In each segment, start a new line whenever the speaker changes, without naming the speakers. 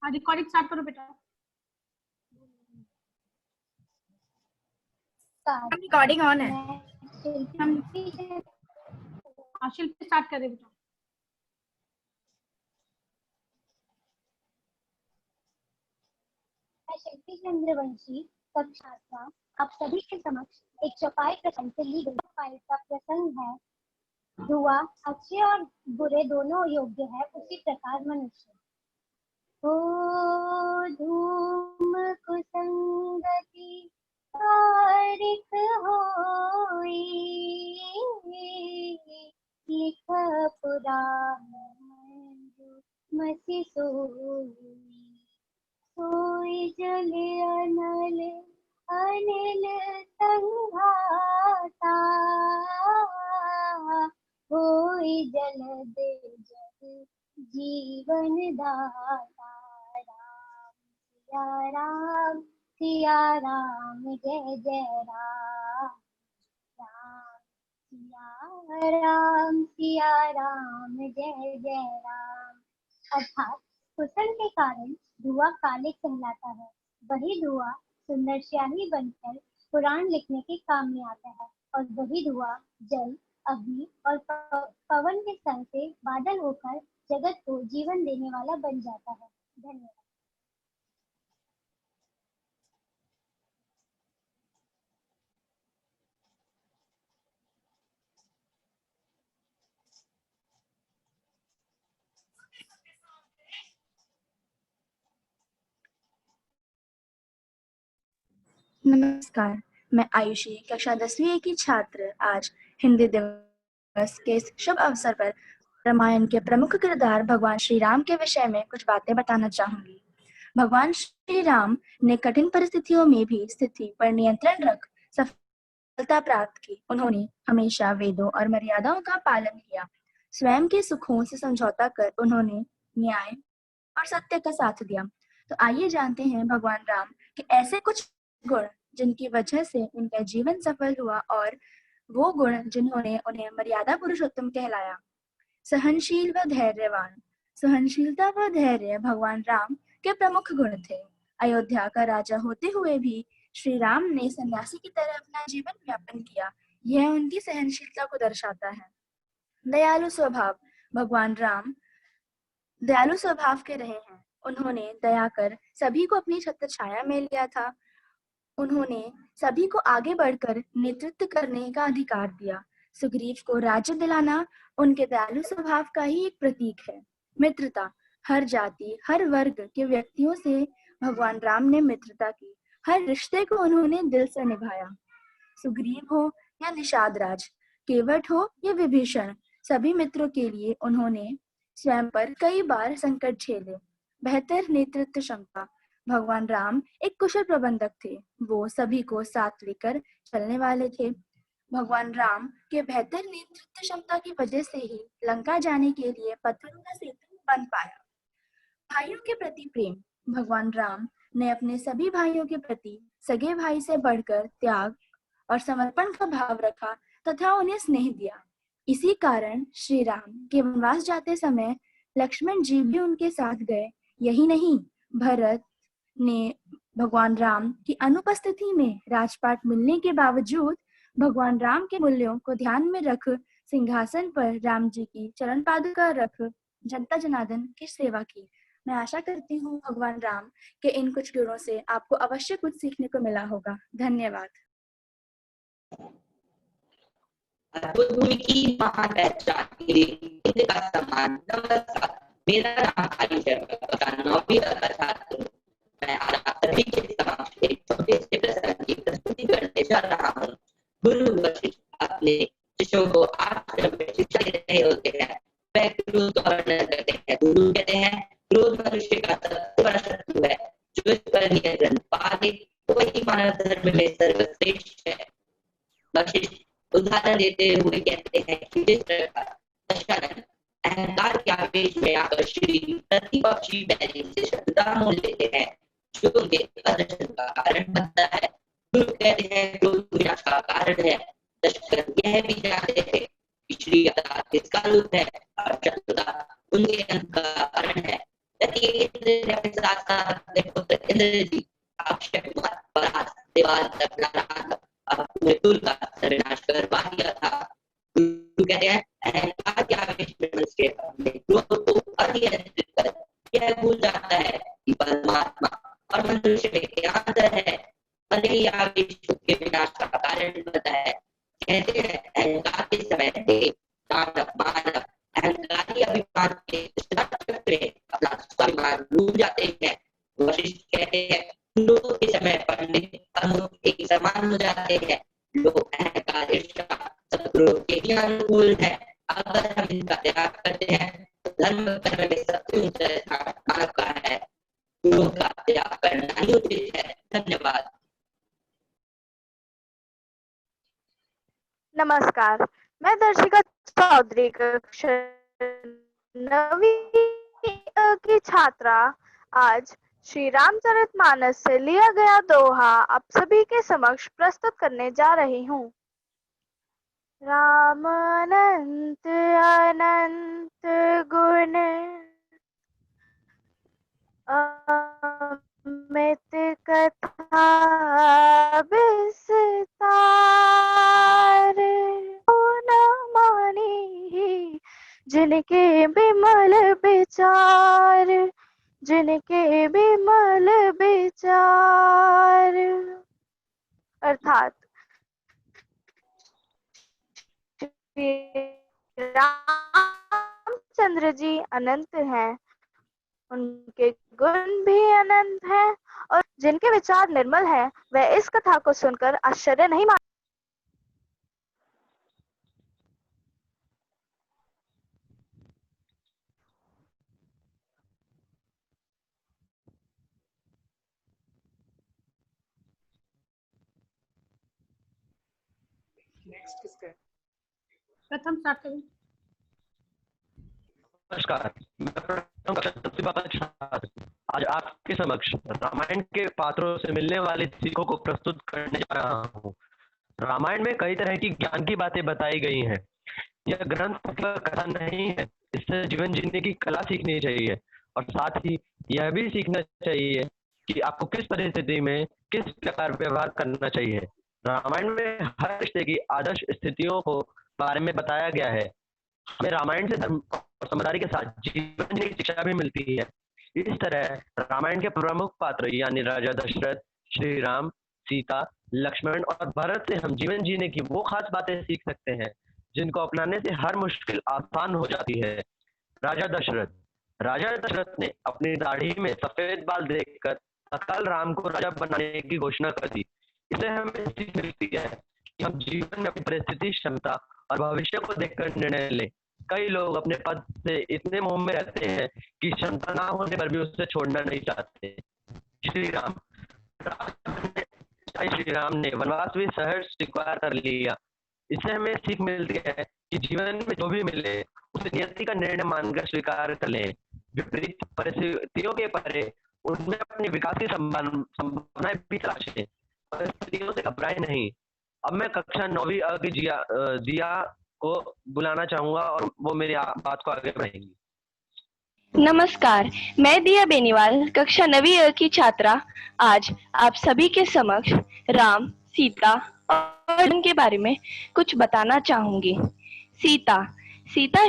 हाँ, recording start करो बेटा।
रिकॉर्डिंग ऑन है।
हाँ, शिल्पी स्टार्ट कर दे बेटा।
मैं शिल्पी चंद्रवंशी कक्षा 7 आप सभी के समक्ष एक चौपाई प्रसंग से ली गई चौपाई का प्रसंग है, धुआं अच्छे और बुरे दोनों योग्य है, उसी प्रकार मनुष्य। ओ धूम कुसंगति तारिक होई, लिख पुराण मंजू मसी सोई, सोई जल अनल अनिल संघाता, होई जल दे जग जीवन दाता। राम सिया राम जय जय राम, राम सिया राम जय जय राम। अर्थात कुशल के कारण धुआं काले कहलाता है, वही धुआं सुंदर स्याही बनकर पुराण लिखने के काम में आता है, और वही धुआं जल अग्नि और पवन के संग से बादल होकर जगत को जीवन देने वाला बन जाता है। धन्यवाद।
नमस्कार, मैं आयुषी कक्षा 10वीं की छात्र आज हिंदी दिवस के इस शुभ अवसर पर रामायण के प्रमुख किरदार भगवान श्री राम के विषय में कुछ बातें बताना चाहूंगी। भगवान श्री राम ने कठिन परिस्थितियों में भी स्थिति पर नियंत्रण रख सफलता प्राप्त की। उन्होंने हमेशा वेदों और मर्यादाओं का पालन किया। स्वयं के सुखों से समझौता कर उन्होंने न्याय और सत्य का साथ दिया। तो आइए जानते हैं भगवान राम के ऐसे कुछ गुण जिनकी वजह से उनका जीवन सफल हुआ, और वो गुण जिन्होंने उन्हें मर्यादा पुरुषोत्तम कहलाया। सहनशील व धैर्यवान। सहनशीलता व धैर्य भगवान राम के प्रमुख गुण थे। अयोध्या का राजा होते हुए भी श्री राम ने सन्यासी की तरह अपना जीवन यापन किया। यह उनकी सहनशीलता को दर्शाता है। दयालु स्वभाव। भगवान राम दयालु स्वभाव के रहे हैं। उन्होंने दया कर सभी को अपनी छत्र छाया में लिया था। उन्होंने सभी को आगे बढ़कर नेतृत्व करने का अधिकार दिया। सुग्रीव को राज्य दिलाना उनके दयालु स्वभाव का ही एक प्रतीक है। मित्रता। हर जाति हर वर्ग के व्यक्तियों से भगवान राम ने मित्रता की। हर रिश्ते को उन्होंने दिल से निभाया। सुग्रीव हो या निषाद राज, केवट हो या विभीषण, सभी मित्रों के लिए उन्होंने स्वयं पर कई बार संकट झेले। बेहतर नेतृत्व क्षमता। भगवान राम एक कुशल प्रबंधक थे। वो सभी को साथ लेकर चलने वाले थे। भगवान राम के बेहतर नेतृत्व क्षमता की वजह से ही लंका जाने के लिए पत्थरों का सेतु बन पाया। भाइयों के प्रति प्रेम। भगवान राम ने अपने सभी भाइयों के प्रति सगे भाई से बढ़कर त्याग और समर्पण का भाव रखा तथा उन्हें स्नेह दिया। इसी कारण श्री राम के वनवास जाते समय लक्ष्मण जी भी उनके साथ गए। यही नहीं, भरत ने भगवान राम की अनुपस्थिति में राजपाट मिलने के बावजूद भगवान राम के मूल्यों को ध्यान में रख सिंहासन पर राम जी की चरण पादुका रख जनता जनार्दन की सेवा की। मैं आशा करती हूँ भगवान राम के इन कुछ गुणों से आपको अवश्य कुछ सीखने को मिला होगा। धन्यवाद।
भूमि की महान पहचान के लिए का सम्मान। नमस्कार, मेरा नाम आयुष है, कक्षा 9वीं का छात्र हूँ। मैं आज आप सभी के समक्ष एक छोटे से प्रसंग की प्रस्तुति करने जा रहा हूँ। गुरु वशिष्ठ अपने शिष्यों को आश्रम में शिक्षा दे रहे होते हैं। वह क्रोध का वर्णन करते हैं। गुरु कहते हैं, क्रोध मनुष्य का सबसे बड़ा शत्रु है। जो इस पर नियंत्रण पा ले तो वही मानव धर्म में सर्वश्रेष्ठ है। वशिष्ठ उदाहरण देते हुए कहते हैं कि जिस प्रकार दशरथ अहंकार के आवेश में आकर श्री प्रतिपक्षी बैरी से शत्रुता मोल लेते हैं, जो उनके अदर्शन का कारण बनता है। गुरु कहते हैं, क्रोध विनाश का कारण है। दशरथ यह भी जानते थे कि श्री अवतार किसका रूप है और शत्रुता उनके अंत का कारण है। यदि इंद्र के साथ साथ अपने पुत्र इंद्रजीत, अक्षय कुमार, परास, देवाल, दक्षराज और मृत्युल का सर्वनाश करवा दिया था। गुरु कहते हैं अहंकार के आवेश में मनुष्य के अपने क्रोध को अनियंत्रित कर यह भूल जाता है कि परमात्मा और मनुष्य में क्या अंतर है। भले ही आवेश के विनाश का कारण बनता है। कहते हैं अहंकार के समय देव, दानव, मानव अहंकारी अभिमान के चक्र में अपना स्वाभिमान भूल जाते हैं। वशिष्ठ कहते हैं लोग के समय पंडित प्रमुख एक समान हो जाते हैं। लोग अहंकार, ईर्ष्या, सद्गुरु के ही अनुकूल है। अगर हम इनका त्याग करते हैं तो धर्म कर्म में सबसे ऊंचा स्थान मानव का है। गुरु का त्याग करना ही उचित है। धन्यवाद।
नमस्कार, मैं दर्शिका चौधरी कक्षा 9वीं की छात्रा आज श्री रामचरितमानस से लिया गया दोहा आप सभी के समक्ष प्रस्तुत करने जा रही हूँ। राम अनंत अनंत गुण अमित कथा विस्तार न मानी जिनके विमल विचार, जिनके विमल विचार। अर्थात रामचंद्र जी अनंत हैं, उनके गुण भी अनंत हैं और जिनके विचार निर्मल हैं वह इस कथा को सुनकर आश्चर्य नहीं मान।
नेक्स्ट किसका है?
प्रथम स्टार्ट करें।
नमस्कार, मैं प्रथम कक्षा सबसे पापा छात्र आज आपके समक्ष रामायण के पात्रों से मिलने वाली सीखों को प्रस्तुत करने जा रहा हूँ। रामायण में कई तरह की ज्ञान की बातें बताई गई हैं। यह ग्रंथ केवल कथा नहीं है, इससे जीवन जीने की कला सीखनी चाहिए और साथ ही यह भी सीखना चाहिए कि आपको किस परिस्थिति में किस प्रकार व्यवहार करना चाहिए। रामायण में हर रिश्ते की आदर्श स्थितियों को बारे में बताया गया है। हमें रामायण से धर्म और समझदारी के साथ जीवन जीने की शिक्षा भी मिलती है। इस तरह रामायण के प्रमुख पात्र यानी राजा दशरथ, श्री राम, सीता, लक्ष्मण और भरत से हम जीवन जीने की वो खास बातें सीख सकते हैं जिनको अपनाने से हर मुश्किल आसान हो जाती है। राजा दशरथ ने अपनी दाढ़ी में सफेद बाल देखकर तत्काल राम को राजा बनाने की घोषणा कर दी। इससे हमें सीख मिलती है कि हम जीवन में अपनी परिस्थिति, क्षमता और भविष्य को देखकर निर्णय लें। कई लोग अपने पद से इतने मोह में रहते हैं कि क्षमता ना होने पर भी उसे छोड़ना नहीं चाहते। श्री राम ने वनवास भी सहर्ष स्वीकार कर लिया। इससे हमें सीख मिलती है कि जीवन में जो भी मिले उसे नियति का निर्णय मानकर स्वीकार कर लें। विपरीत परिस्थितियों के परे उनमें अपने विकास की संभावनाएं भी तलाशें। परिस्थितियों से घबराए नहीं। अब मैं कक्षा 9वीं की दिया को बुलाना चाहूंगा और वो मेरी बात को आगे बढ़ाएंगी।
नमस्कार, मैं दिया बेनीवाल कक्षा 9वीं की छात्रा आज आप सभी के समक्ष राम, सीता और उनके बारे में कुछ बताना चाहूंगी। सीता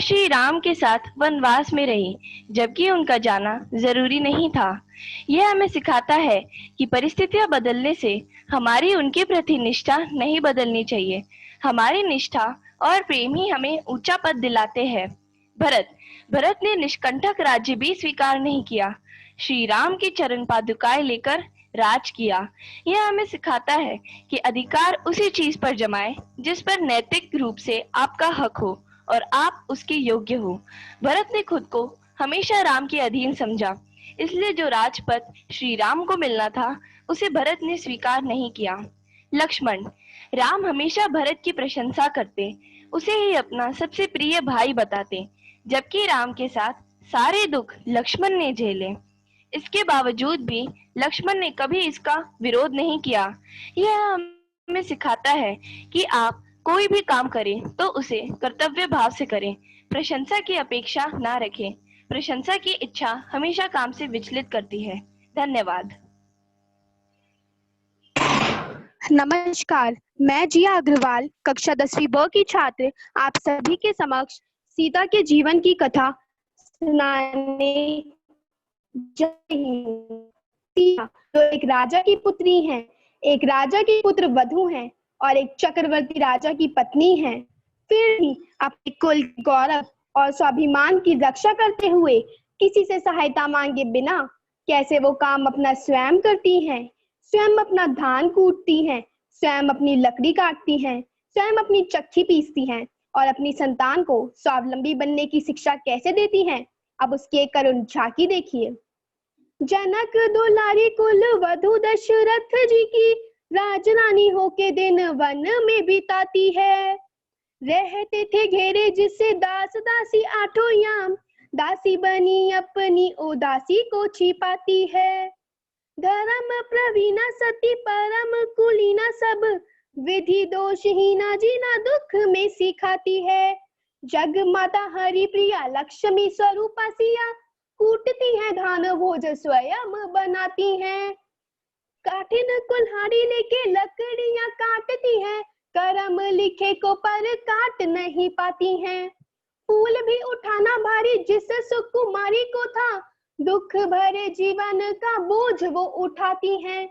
श्री राम के साथ वनवास में रही, जबकि उनका जाना जरूरी नहीं था। यह हमें सिखाता है कि परिस्थितियां बदलने से हमारी उनके प्रति निष्ठा नहीं बदलनी चाहिए। हमारी निष्ठा और प्रेम ही हमें ऊंचा पद दिलाते हैं। भरत ने निष्कंटक राज्य भी स्वीकार नहीं किया, श्री राम की चरण पादुकाएं लेकर राज किया। यह हमें सिखाता है कि अधिकार उसी चीज पर जमाएं जिस पर नैतिक रूप से आपका हक हो और आप उसके योग्य हो। भरत ने खुद को हमेशा राम के अधीन समझा, इसलिए जो राजपद श्री राम को मिलना था उसे भरत ने स्वीकार नहीं किया। लक्ष्मण, राम हमेशा भरत की प्रशंसा करते, उसे ही अपना सबसे प्रिय भाई बताते, जबकि राम के साथ सारे दुख लक्ष्मण ने झेले। इसके बावजूद भी लक्ष्मण ने कभी इसका विरोध नहीं किया। यह हमें सिखाता है कि आप कोई भी काम करें तो उसे कर्तव्य भाव से करें, प्रशंसा की अपेक्षा ना रखें।
प्रशंसा की इच्छा हमेशा काम से विचलित करती है। धन्यवाद।
नमस्कार, मैं जिया अग्रवाल, कक्षा 10वीं ब की छात्र आप सभी के समक्ष सीता के जीवन की कथा सुनाने जा रही हूँ। सीता जो एक राजा की पुत्री हैं, एक राजा की पुत्र वधू हैं और एक चक्रवर्ती राजा की पत्नी हैं। फिर भी अपने कुल गौरव और स्वाभिमान की रक्षा करते हुए किसी से सहायता मांगे बिना कैसे वो काम अपना स्वयं करती हैं। स्वयं अपना धान कूटती हैं, स्वयं अपनी लकड़ी काटती हैं, स्वयं अपनी चक्की पीसती हैं और अपनी संतान को स्वावलंबी बनने की शिक्षा कैसे देती हैं। अब उसकी एक करुण झांकी देखिए। जनक दुलारी कुल वधु दशरथ जी की राजरानी होके दिन वन में बिताती है। रहते थे घेरे जिससे दास दासी आठों याम, दासी बनी अपनी उदासी को छिपाती है। धर्म प्रवीणा सती परम कुलीना सब, विधि दोषहीना जीना दुख में सिखाती है। जग माता हरि प्रिया लक्ष्मी स्वरूपा सिया, कूटती है धान भोज स्वयं बनाती हैं। काठिन कुल्हाड़ी लेके लकड़ियां काटती हैं, करम लिखे को पर काट नहीं पाती हैं। फूल भी उठाना भारी जिस सुकुमारी को था, दुख भरे जीवन का बोझ वो उठाती हैं।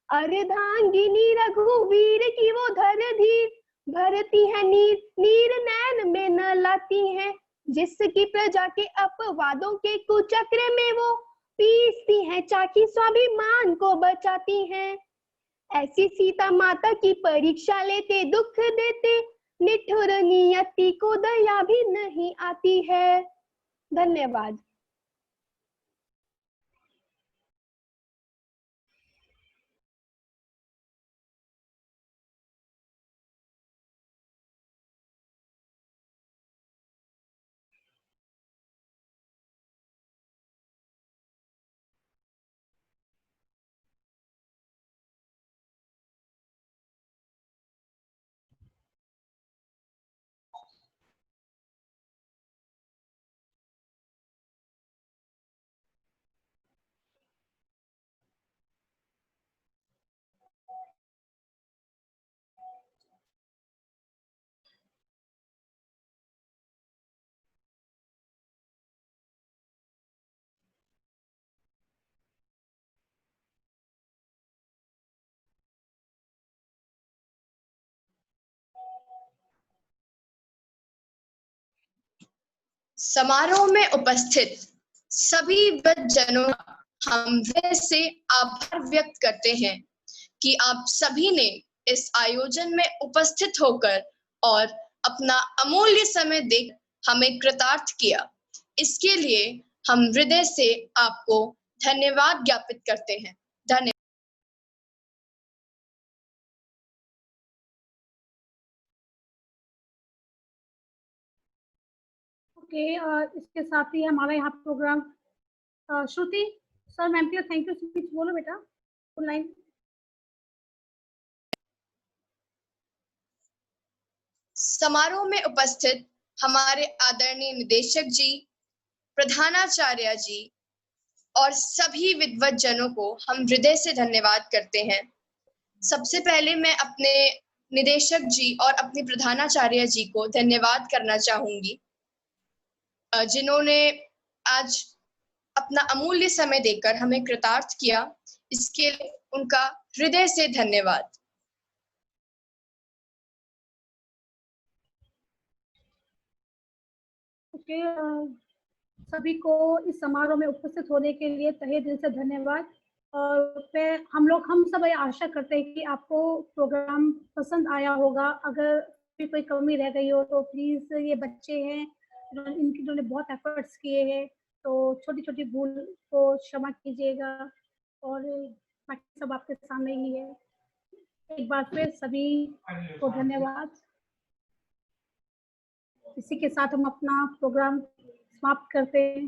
अर्धांगिनी रघुवीर की वो धर धीर, भरती है नीर नीर नैन में न लाती हैं। जिसकी प्रजा के अपवादों के कुचक्र में वो पीसती हैं चाकी, स्वाभिमान को बचाती हैं। ऐसी सीता माता की परीक्षा लेते दुख देते, निठुर नियति को दया भी नहीं आती है। धन्यवाद।
समारोह में उपस्थित सभी वृद्धजनों का हम हृदय से आभार व्यक्त करते हैं कि आप सभी ने इस आयोजन में उपस्थित होकर और अपना अमूल्य समय देकर हमें कृतार्थ किया। इसके लिए हम हृदय से आपको धन्यवाद ज्ञापित करते हैं। धन्यवाद।
ओके, इसके साथ ही हमारा यहाँ प्रोग्राम श्रुति सर मैम की थैंक यू स्पीच बोलो बेटा ऑनलाइन।
समारोह में उपस्थित हमारे आदरणीय निदेशक जी, प्रधानाचार्य जी और सभी विद्वत जनों को हम हृदय से धन्यवाद करते हैं। सबसे पहले मैं अपने निदेशक जी और अपनी प्रधानाचार्य जी को धन्यवाद करना चाहूंगी, जिन्होंने आज अपना अमूल्य समय देकर हमें कृतार्थ किया। इसके लिए उनका हृदय से धन्यवाद।
ओके, सभी को इस समारोह में उपस्थित होने के लिए तहे दिल से धन्यवाद। और हम सब ये आशा करते हैं कि आपको प्रोग्राम पसंद आया होगा। अगर कोई कमी रह गई हो तो प्लीज, ये बच्चे हैं इन्होंने बहुत एफर्ट्स किए हैं, तो छोटी छोटी भूल को क्षमा कीजिएगा और बाकी सब आपके सामने ही है। एक बार फिर सभी को धन्यवाद। इसी के साथ हम अपना प्रोग्राम समाप्त करते हैं।